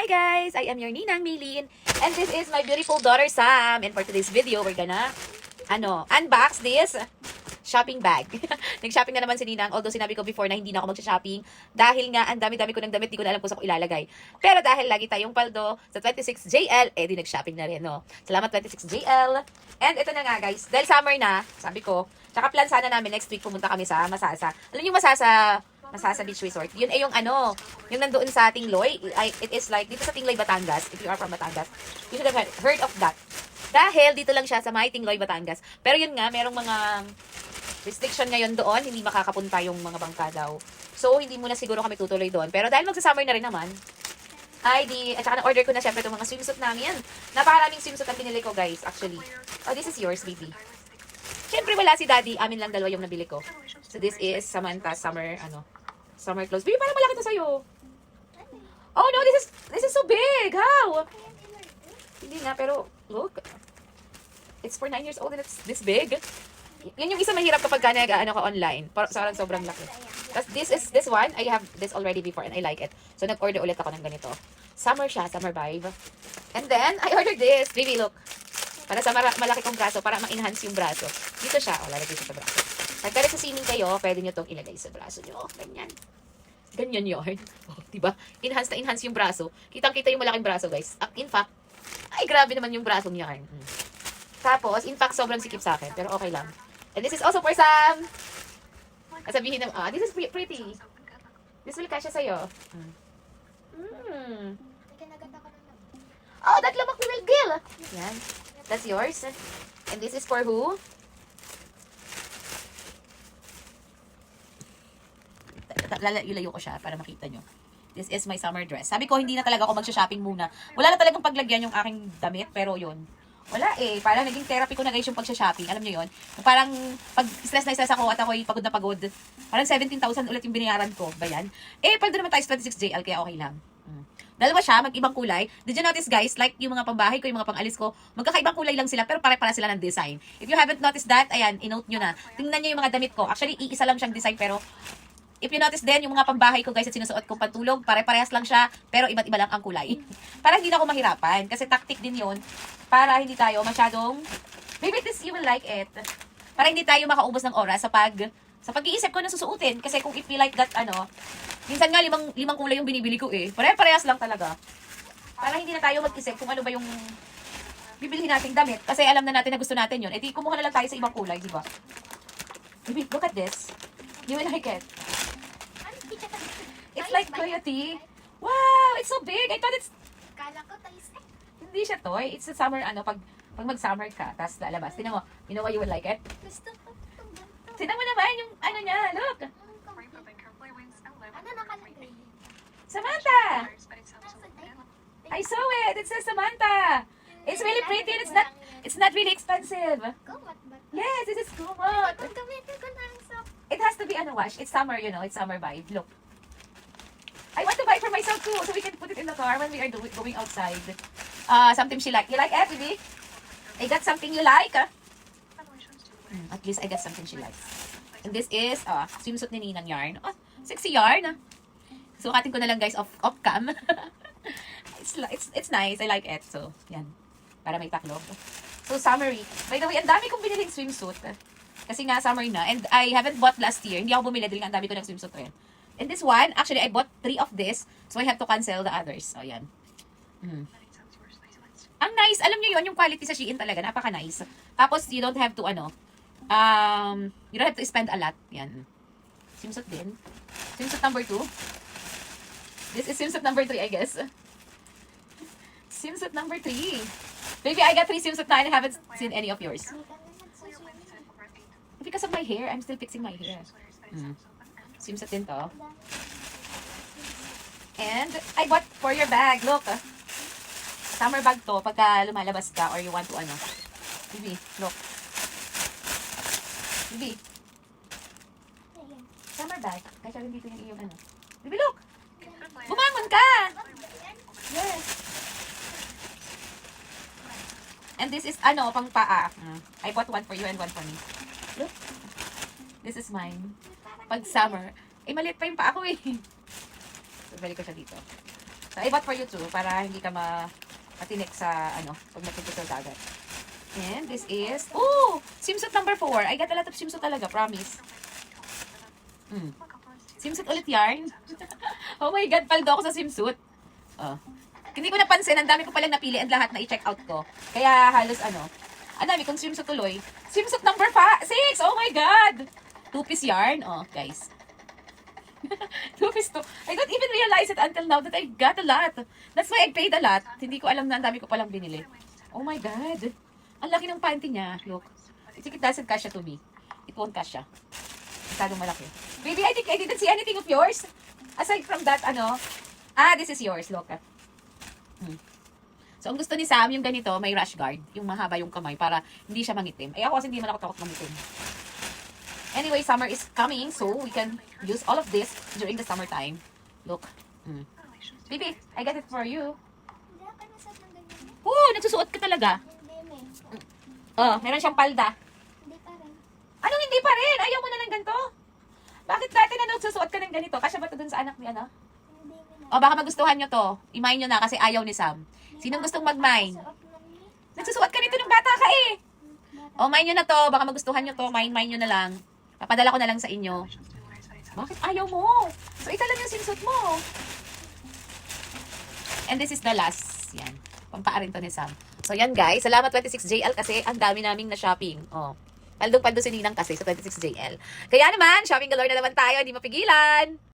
Hi guys! I am your Ninang Maylene and this is my beautiful daughter Sam, and for today's video we're gonna unbox this shopping bag. Nag-shopping na naman si Ninang, although sinabi ko before na hindi na ako mag-shopping dahil nga ang dami-dami ko ng damit, di ko na alam kung saan ko ilalagay. Pero dahil lagi tayong paldo sa 26JL, di nag-shopping na rin, no? Salamat 26JL. And ito na nga guys, dahil summer na, sabi ko, tsaka plan sana namin next week pumunta kami sa Masasa. Alam niyo Masasa Beach Resort. Yun ay yung yung nandoon sa Tingloy. It is like, dito sa Tingloy, Batangas. If you are from Batangas, you should have heard of that. Dahil dito lang siya sa may Tingloy, Batangas. Pero yun nga, merong mga restriction ngayon doon. Hindi makakapunta yung mga bangka daw. So, hindi muna siguro kami tutuloy doon. Pero dahil magsa-summer na rin naman, at saka na-order ko na syempre itong mga swimsuit namin. Napakaraming swimsuit ang pinili ko, guys, actually. Oh, this is yours, baby. Syempre, wala si daddy. Amin lang dalawa yung nabili ko. So, this is Samantha summer clothes. Baby, parang malaki to sa'yo. Oh no, this is so big. How? Hindi nga, pero look. It's for 9 years old and it's this big. Yan yung isa mahirap kapag ka online. Parang sobrang laki. Tapos this one, I have this already before and I like it. So nag-order ulit ako ng ganito. Summer siya, summer vibe. And then, I ordered this. Baby, look. Para sa malaki kong braso, para ma-enhance yung braso. Dito siya. O, lalagay siya sa braso. Pagka sa swimming kayo, pwede nyo itong ilagay sa braso nyo. Ganyan. Ganyan yun. Oh, diba? Enhance na enhance yung braso. Kitang-kita yung malaking braso, guys. In fact, ay, grabe naman yung braso niya. Tapos, in fact, sobrang sikip sa akin. Pero okay lang. And this is also for Sam. Sabihin ng, this is pretty. This will kasya sa'yo. Oh, that lamak ni Melgil. Yan. That's yours. And this is for who? Ilayo ko siya para makita nyo. This is my summer dress. Sabi ko, hindi na talaga ako magsha-shopping muna. Wala na talagang paglagyan yung aking damit, pero yun. Wala eh. Parang naging therapy ko na guys yung pagsha-shopping. Alam nyo yun? Parang pag stress na stress ako at ako'y pagod na pagod. Parang 17,000 ulit yung binayaran ko. Ba yan? Eh, paldo naman tayo sa 26JL, kaya okay lang. Dalawa siya, mag-ibang kulay. Did you notice guys, like yung mga pambahay ko, yung mga pang-alis ko, magkakaibang kulay lang sila, pero pare-para sila ng design. If you haven't noticed that, ayan, i-note nyo na. Tingnan nyo yung mga damit ko. Actually, iisa lang siyang design, pero if you notice din, yung mga pambahay ko guys at sinusuot kong pantulog, pare-parehas lang siya, pero iba't iba lang ang kulay. Para hindi na ako mahirapan, kasi tactic din yun, para hindi tayo masyadong, maybe this you will like it, para hindi tayo makaubos ng oras sa pag-iisip ko na susuotin, kasi kung if you like that, minsan nga limang kulay yung binibili ko eh, pare-parehas lang talaga. Para hindi na tayo mag-isip kung ano ba yung bibilihin nating damit, kasi alam na natin na gusto natin yun, edi kumuha na lang tayo sa ibang kulay, di ba? Baby, look at this. You will like it. It's like coyote. Wow, it's so big. I thought it's... Kala ko tayo Hindi siya toy. It's a summer, pag mag-summer ka, tapos lalabas. Tinan mo, you know why you would like it? Gusto ko itong ganito. Tinan mo naman yung, niya, look. Ano nakalagay? Samantha! Nasaan tayo? I saw it. It says Samantha. It's really pretty and it's not really expensive. Kumot ba? Yes, this is kumot. Kung gamitin ko na ang sock. It has to be wash. It's summer, it's summer vibe. Look. I want to buy it for myself too, so we can put it in the car when we are going outside. Something she like. You like it, baby? I got something you like. At least I got something she likes. And this is swimsuit ni Ninang yarn. Oh, sexy yarn. Sukatin ko na lang guys off cam. It's nice. I like it. So, yan. Para may taklob. So, summery. By the way, ang dami kong biniling swimsuit. Kasi nga, summer na. And I haven't bought last year. Hindi ako bumili dahil nga ang dami ko ng swimsuit rin. And this one, actually, I bought 3 of this. So, I have to cancel the others. So, yan. Ang nice. Alam niyo yun, yung quality sa Shein talaga. Napaka-nice. Tapos, you don't have to, you don't have to spend a lot. Yan. Swimsuit din. Swimsuit number 2. This is swimsuit number 3, I guess. Swimsuit number 3. Baby, I got 3 swimsuit na and I haven't seen any of yours. Because of my hair, I'm still fixing my hair. Swimsuit din to. And I bought for your bag. Look. Summer bag to pagka lumalabas ka or you want to Bibi, look. Bibi. Summer bag. Kasi dito yung iyong Bibi, look. Bumangon ka. Yes. And this is pang paa. I bought one for you and one for me. Look. This is mine. Pag summer. Eh, maliit pa yung paa ko eh. So, balik ko siya dito. So, I bought for you too, para hindi ka matinik sa, pag napunta sa dagat. And this is, swimsuit number 4. I got a lot of swimsuit talaga, promise. Swimsuit ulit yarn. Oh my God, paldo ako sa swimsuit. Hindi ko napansin, ang dami ko palang napili and lahat na i-check out ko. Kaya halos ang dami kong swimsuit tuloy. Swimsuit number 6! Oh my God! 2-piece yarn. Guys. 2-piece to. I don't even realize it until now that I got a lot. That's why I paid a lot. Hindi ko alam na ang dami ko palang binili. Oh my God. Ang laki ng panty niya. Look. I think it doesn't cash to me. It won't cash. Masyadong malaki. Baby, I think I didn't see anything of yours. Aside from that, this is yours. Look. So, ang gusto ni Sam, yung ganito, may rash guard. Yung mahaba yung kamay para hindi siya mangitim. Ay, ako kasi hindi man ako takot mangitim. Anyway, summer is coming, so we can use all of this during the summertime. Look. Baby, I got it for you. Hindi ako nasad ng ganyan. Nagsusuot ka talaga. Hindi, men. Meron siyang palda. Hindi pa rin. Anong hindi pa rin? Ayaw mo na lang ganito? Bakit dati na nagsusuot ka ng ganito? Kasya ba ito dun sa anak ni Hindi, men. Baka magustuhan nyo to. I-mine nyo na kasi ayaw ni Sam. Sinong gustong mag-mine? Nagsusuot ka nito ng bata ka eh. Mine nyo na to. Baka magustuhan nyo to. Mine nyo na lang. Papadala ko na lang sa inyo. Bakit ayaw mo? So, ito lang yung swimsuit mo. And this is the last. Yan. Pampaarin to ni Sam. So, yan guys. Salamat 26JL kasi ang dami naming na-shopping. Paldong-paldo si Ninang kasi sa 26JL. Kaya naman, shopping galore na naman tayo. Hindi mapigilan.